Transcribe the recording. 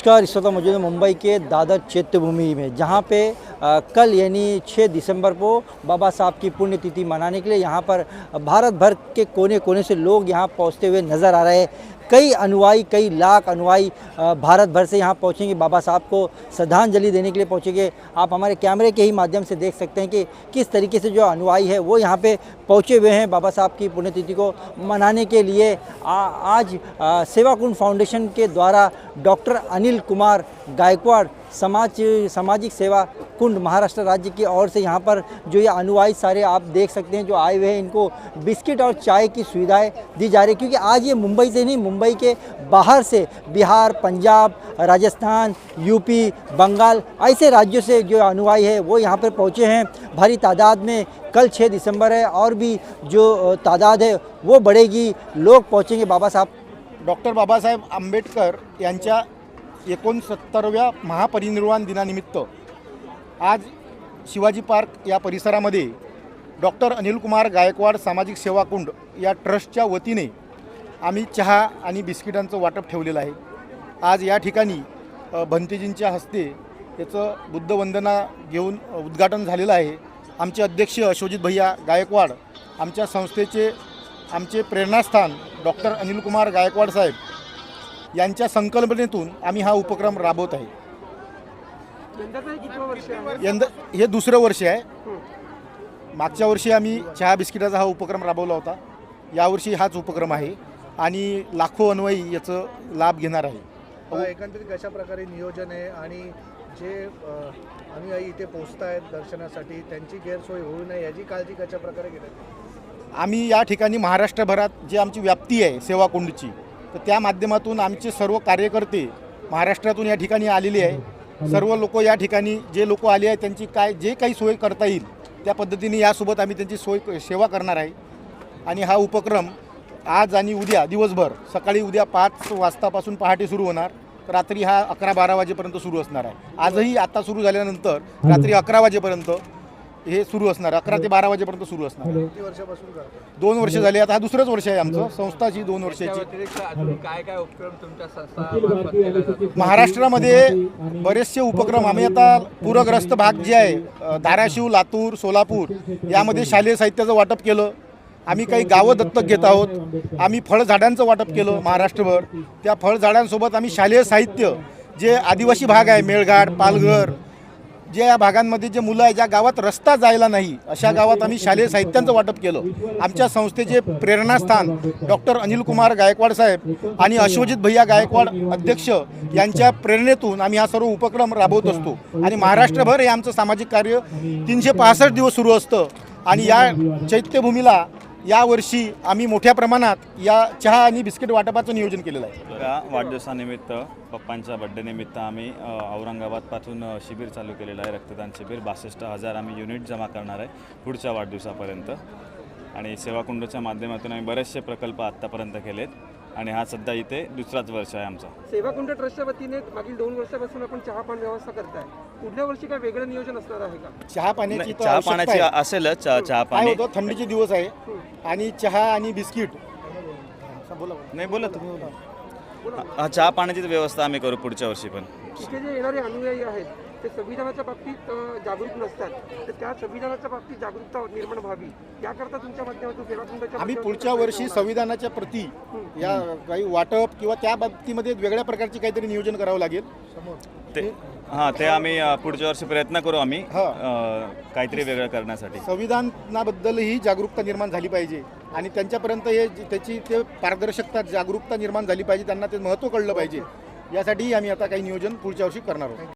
नमस्कार। इस वक्त मौजूद है मुंबई के दादर चैत्यभूमि में, जहाँ पे कल यानी 6 दिसंबर को बाबा साहब की पुण्यतिथि मनाने के लिए यहाँ पर भारत भर के कोने कोने से लोग यहाँ पहुँचते हुए नज़र आ रहे हैं। कई अनुयायी, कई लाख अनुयायी भारत भर से यहाँ पहुँचेंगे, बाबा साहब को श्रद्धांजलि देने के लिए पहुँचेंगे। आप हमारे कैमरे के ही माध्यम से देख सकते हैं कि किस तरीके से जो अनुयायी है वो यहाँ पे पहुँचे हुए हैं बाबा साहब की पुण्यतिथि को मनाने के लिए। आज सेवा कुंड फाउंडेशन के द्वारा डॉक्टर अनिल कुमार गायकवाड़ सामाजिक सेवा कुंड महाराष्ट्र राज्य की ओर से यहाँ पर जो ये अनुयायी सारे आप देख सकते हैं जो आए हुए हैं, इनको बिस्किट और चाय की सुविधाएं दी जा रही है। क्योंकि आज ये मुंबई से नहीं, मुंबई के बाहर से बिहार, पंजाब, राजस्थान, यूपी, बंगाल ऐसे राज्यों से जो अनुयायी है वो यहाँ पर पहुँचे हैं भारी तादाद में। कल 6 दिसंबर है और भी जो तादाद है वो बढ़ेगी, लोग पहुँचेंगे बाबा साहब। डॉक्टर बाबासाहेब आंबेडकर यांच्या 69व्या महापरिनिर्वाण दिनानिमित्त आज शिवाजी पार्क या परिसरामध्ये डॉक्टर अनिल कुमार गायकवाड सामाजिक सेवा कुंड या ट्रस्टच्या वतीने आम्ही चहा आणि बिस्किटांचं वाटप ठेवलेलं आहे। आज या ठिकाणी भंतेजींच्या हस्ते याचं बुद्धवंदना घेऊन उद्घाटन झालेलं आहे। आमचे अध्यक्ष अशोजित भैया गायकवाड, आमच्या संस्थेचे आमचे प्रेरणास्थान डॉक्टर अनिल कुमार गायकवाड साहेब यांच्या संकल्पनेतून आम्ही हा उपक्रम राबवत आहे। यंदा हे दुसरं वर्ष आहे। मागच्या वर्षी आम्ही चहा बिस्किटाचा हा उपक्रम राबवला होता, यावर्षी हाच उपक्रम आहे आणि लाखो अनुयायी याचा लाभ घेणार आहे। एकंदरीत कशा प्रकारे नियोजन आहे आणि जे अनुयायी इथे पोहोचत आहेत दर्शनासाठी त्यांची गैरसोय होऊ नये याची काळजी कशा प्रकारे घेतात? आम्ही या ठिकाणी महाराष्ट्रभरात जे आमची व्याप्ती आहे सेवा कुंडची, तर त्या माध्यमातून आमचे सर्व कार्यकर्ते महाराष्ट्रातून या ठिकाणी आलेले आहे। सर्व लोक या ठिकाणी जे लोक आले आहेत त्यांची जे काही सोय करता येईल त्या पद्धतीने यासोबत आम्ही त्यांची सेवा करणार आहे। आणि हा उपक्रम आज आणि उद्या दिवसभर, सकाळी उद्या 5 वाजतापासून पहाटे सुरू होणार, तर रात्री हा 11-12 वाजेपर्यंत सुरू असणार आहे। आजही आता सुरू झाल्यानंतर रात्री 11 वाजेपर्यंत हे सुरू असणार, 11 ते 12 वाजेपर्यंत सुरू असणार। किती वर्षापासून करतो? 2 वर्ष झाले, आता हा दुसरंच वर्ष आहे आमचं संस्थाची 2 वर्षाची। काय उपक्रम तुमच्या संस्था महाराष्ट्रामध्ये बरेचसे उपक्रम आम्ही आता पूरग्रस्त भाग जे आहे धाराशिव, लातूर, सोलापूर यामध्ये शालेय साहित्याचं वाटप केलं। आम्ही काही गावं दत्तक घेत आहोत। आम्ही फळझाडांचं वाटप केलं महाराष्ट्रभर। त्या फळझाडांसोबत आम्ही शालेय साहित्य जे आदिवासी भाग आहे, मेळघाट, पालघर, जे या भागांमध्ये जे मुलं आहे, ज्या गावात रस्ता जायला नाही अशा गावात आम्ही शालेय साहित्यांचं वाटप केलं। आमच्या संस्थेचे प्रेरणास्थान डॉक्टर अनिल कुमार गायकवाड साहेब आणि अशोजित भैया गायकवाड अध्यक्ष यांच्या प्रेरणेतून आम्ही हा सर्व उपक्रम राबवत असतो। आणि महाराष्ट्रभर हे आमचं सामाजिक कार्य 365 दिवस सुरू असतं। आणि या चैत्यभूमीला यावर्षी आम्ही मोठ्या प्रमाणात या चहा आणि बिस्किट वाटपाचं नियोजन केलेलं आहे। वाढदिवसानिमित्त पप्पांच्या बड्डेनिमित्त आम्ही औरंगाबादपासून शिबिर चालू केलेलं आहे, रक्तदान शिबिर। 62,000 आम्ही युनिट जमा करणार आहे पुढच्या वाढदिवसापर्यंत। आणि सेवाकुंडच्या माध्यमातून आम्ही बरेचसे प्रकल्प आत्तापर्यंत केलेत आणि हा सध्या इथे दुसराच वर्ष आहे आमचा। सेवाकुंड ट्रस्टच्या वतीने मागील 2 वर्षापासून आपण चहा पाणी व्यवस्था करताय, पुढल्या वर्षी काय वेगळं नियोजन असणार आहे का? चहा पाण्याची असेलच, चहा पाणी थंडीचे दिवस आहे आणि चहा आणि बिस्किट नाही बोला तुम्ही, चहा पाण्याची व्यवस्था आम्ही करू पुढच्या वर्षी पण। इथे जे येणारे अनुयायी आहेत ते संविधानाच्या बाबतीत जागरूक नसतात, तर त्या संविधानाच्या बाबतीत जागरूकता निर्माण व्हावी याकरता तुमच्या माध्यमातून सेवाकुंडाच्या आम्ही पुढच्या वर्षी संविधानाच्या प्रती या काही वाटप किंवा त्या बाबतीमध्ये वेगळ्या प्रकारची काहीतरी नियोजन करावं लागेल। ते आम्ही पुढच्या वर्षी प्रयत्न करू आम्ही काहीतरी वेगळं करण्यासाठी। संविधानाबद्दलही जागरूकता निर्माण झाली पाहिजे आणि त्यांच्यापर्यंत त्याची पारदर्शकता, जागरूकता निर्माण झाली पाहिजे, त्यांना ते महत्त्व कळलं पाहिजे। यासाठी आम्ही आता काही नियोजन पुढच्या वर्षी करणार आहोत।